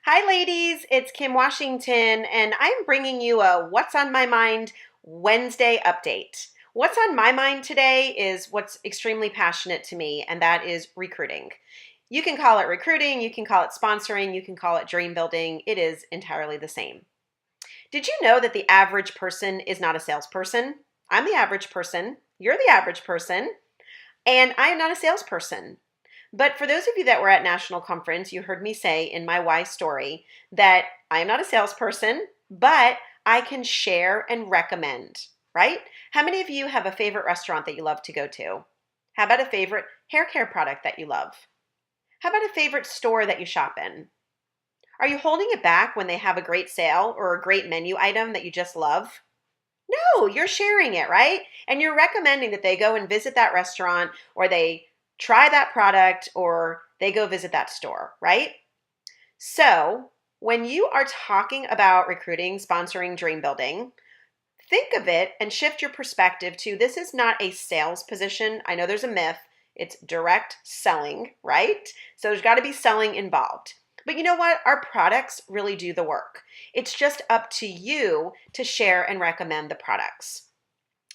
Hi, ladies. It's Kim Washington, and I'm bringing you a What's on My Mind Wednesday update. What's on my mind today is what's extremely passionate to me, and that is recruiting. You can call it recruiting, you can call it sponsoring, you can call it dream building. It is entirely the same. Did you know that the average person is not a salesperson? I'm the average person, you're the average person, and I am not a salesperson. But for those of you that were at National Conference, you heard me say in my why story that I am not a salesperson, but I can share and recommend, right? How many of you have a favorite restaurant that you love to go to? How about a favorite hair care product that you love? How about a favorite store that you shop in? Are you holding it back when they have a great sale or a great menu item that you just love? No, you're sharing it, right? And you're recommending that they go and visit that restaurant or they try that product or they go visit that store, right? So, when you are talking about recruiting, sponsoring, dream building, think of it and shift your perspective to this is not a sales position. I know there's a myth. It's direct selling, right? So there's got to be selling involved. But you know what? Our products really do the work. It's just up to you to share and recommend the products.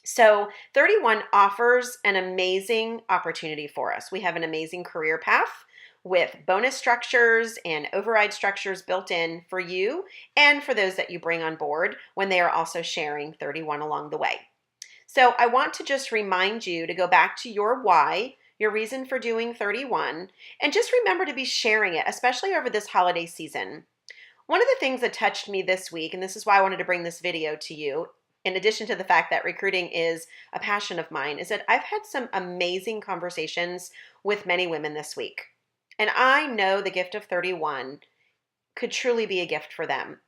So 31 offers an amazing opportunity for us. We have an amazing career path with bonus structures and override structures built in for you and for those that you bring on board when they are also sharing 31 along the way. So I want to just remind you to go back to your why, your reason for doing 31, and just remember to be sharing it, especially over this holiday season. One of the things that touched me this week, and this is why I wanted to bring this video to you, in addition to the fact that recruiting is a passion of mine, is that I've had some amazing conversations with many women this week. And I know the gift of 31 could truly be a gift for them.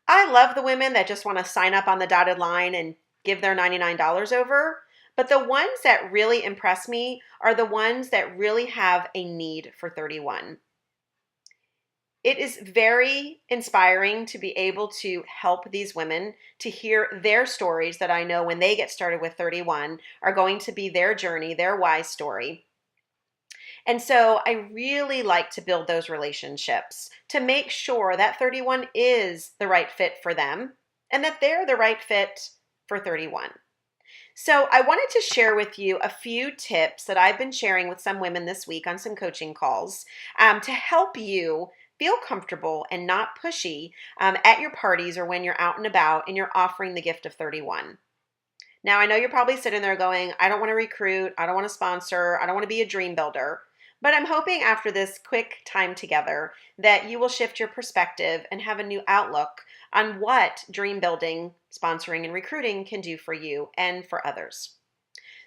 I love the women that just want to sign up on the dotted line and give their $99 over. But the ones that really impress me are the ones that really have a need for 31. It is very inspiring to be able to help these women to hear their stories that I know when they get started with 31 are going to be their journey, their why story. And so I really like to build those relationships to make sure that 31 is the right fit for them and that they're the right fit for 31. So I wanted to share with you a few tips that I've been sharing with some women this week on some coaching calls to help you feel comfortable and not pushy at your parties or when you're out and about and you're offering the gift of 31. Now, I know you're probably sitting there going, I don't want to recruit, I don't want to sponsor, I don't want to be a dream builder. But I'm hoping after this quick time together that you will shift your perspective and have a new outlook on what dream building, sponsoring, and recruiting can do for you and for others.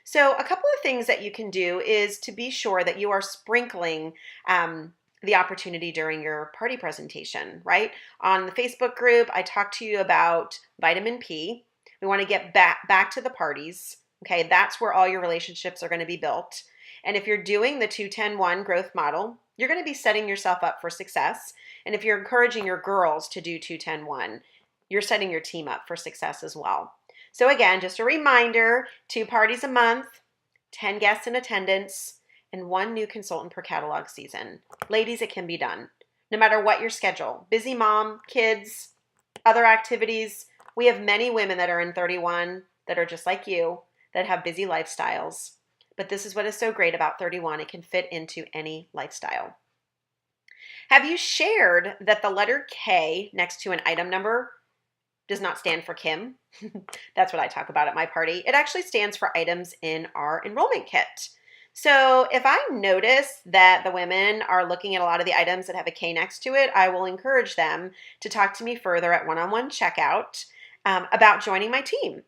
So a couple of things that you can do is to be sure that you are sprinkling the opportunity during your party presentation, right? On the Facebook group, I talked to you about vitamin P. We want to get back to the parties. Okay, that's where all your relationships are going to be built. And if you're doing the 2-10-1 growth model, you're going to be setting yourself up for success. And if you're encouraging your girls to do 2-10-1, you're setting your team up for success as well. So again, just a reminder, 2 parties a month, 10 guests in attendance, and 1 new consultant per catalog season. Ladies, it can be done. No matter what your schedule, busy mom, kids, other activities, we have many women that are in 31 that are just like you, that have busy lifestyles. But this is what is so great about 31. It can fit into any lifestyle. Have you shared that the letter K next to an item number does not stand for Kim? That's what I talk about at my party. It actually stands for items in our enrollment kit. So if I notice that the women are looking at a lot of the items that have a K next to it, I will encourage them to talk to me further at one-on-one checkout about joining my team.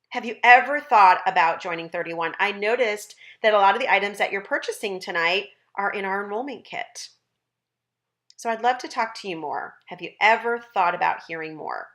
Have you ever thought about joining 31? I noticed that a lot of the items that you're purchasing tonight are in our enrollment kit. So I'd love to talk to you more. Have you ever thought about hearing more?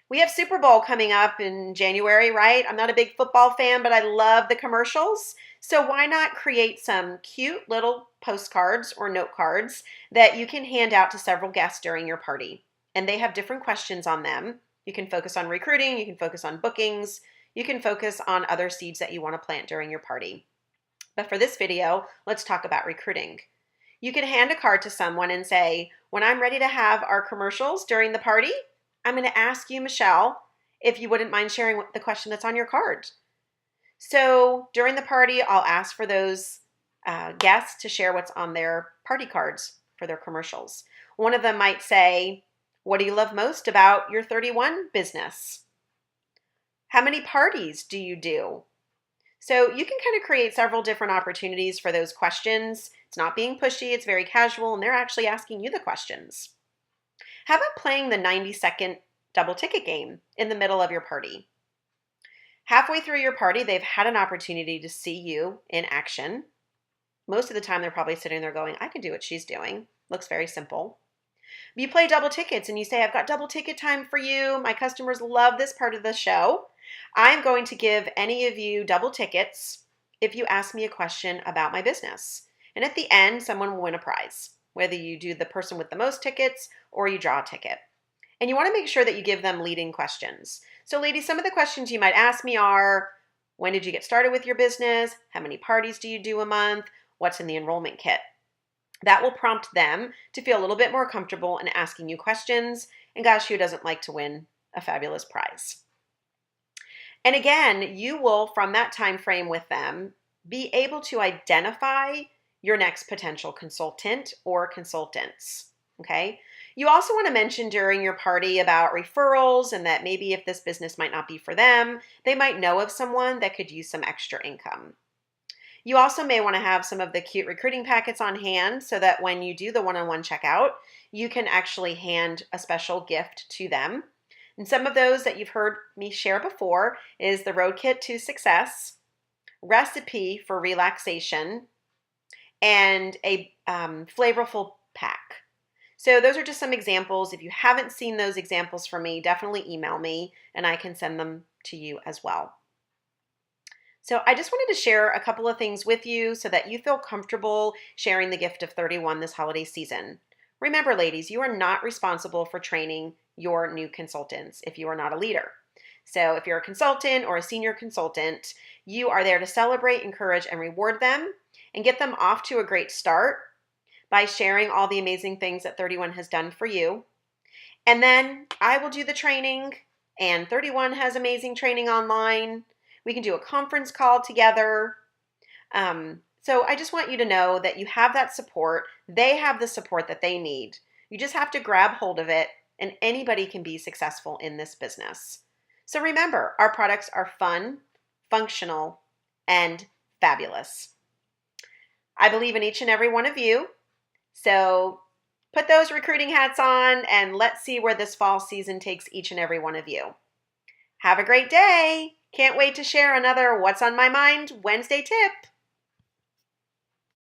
We have Super Bowl coming up in January, right? I'm not a big football fan, but I love the commercials. So why not create some cute little postcards or note cards that you can hand out to several guests during your party? And they have different questions on them. You can focus on recruiting, you can focus on bookings, you can focus on other seeds that you want to plant during your party. But for this video, let's talk about recruiting. You can hand a card to someone and say, when I'm ready to have our commercials during the party, I'm going to ask you, Michelle, if you wouldn't mind sharing the question that's on your card. So during the party, I'll ask for those guests to share what's on their party cards for their commercials. One of them might say, what do you love most about your 31 business? How many parties do you do? So you can kind of create several different opportunities for those questions. It's not being pushy, it's very casual, and they're actually asking you the questions. How about playing the 90-second double ticket game in the middle of your party? Halfway through your party, they've had an opportunity to see you in action. Most of the time, they're probably sitting there going, I can do what she's doing. Looks very simple. You play double tickets and you say, I've got double ticket time for you. My customers love this part of the show. I'm going to give any of you double tickets if you ask me a question about my business. And at the end, someone will win a prize, whether you do the person with the most tickets or you draw a ticket. And you want to make sure that you give them leading questions. So ladies, some of the questions you might ask me are, when did you get started with your business? How many parties do you do a month? What's in the enrollment kit? That will prompt them to feel a little bit more comfortable in asking you questions. And gosh, who doesn't like to win a fabulous prize? And again, you will, from that time frame with them, be able to identify your next potential consultant or consultants, okay? You also want to mention during your party about referrals and that maybe if this business might not be for them, they might know of someone that could use some extra income. You also may want to have some of the cute recruiting packets on hand so that when you do the one-on-one checkout, you can actually hand a special gift to them. And some of those that you've heard me share before is the Road Kit to Success, Recipe for Relaxation, and a flavorful pack. So those are just some examples. If you haven't seen those examples from me, definitely email me and I can send them to you as well. So I just wanted to share a couple of things with you so that you feel comfortable sharing the gift of 31 this holiday season. Remember, ladies, you are not responsible for training your new consultants if you are not a leader. So if you're a consultant or a senior consultant, you are there to celebrate, encourage, and reward them and get them off to a great start by sharing all the amazing things that 31 has done for you. And then I will do the training, and 31 has amazing training online. We can do a conference call together. So I just want you to know that you have that support. They have the support that they need. You just have to grab hold of it, and anybody can be successful in this business. So remember, our products are fun, functional, and fabulous. I believe in each and every one of you. So put those recruiting hats on and let's see where this fall season takes each and every one of you. Have a great day. Can't wait to share another What's on My Mind Wednesday tip.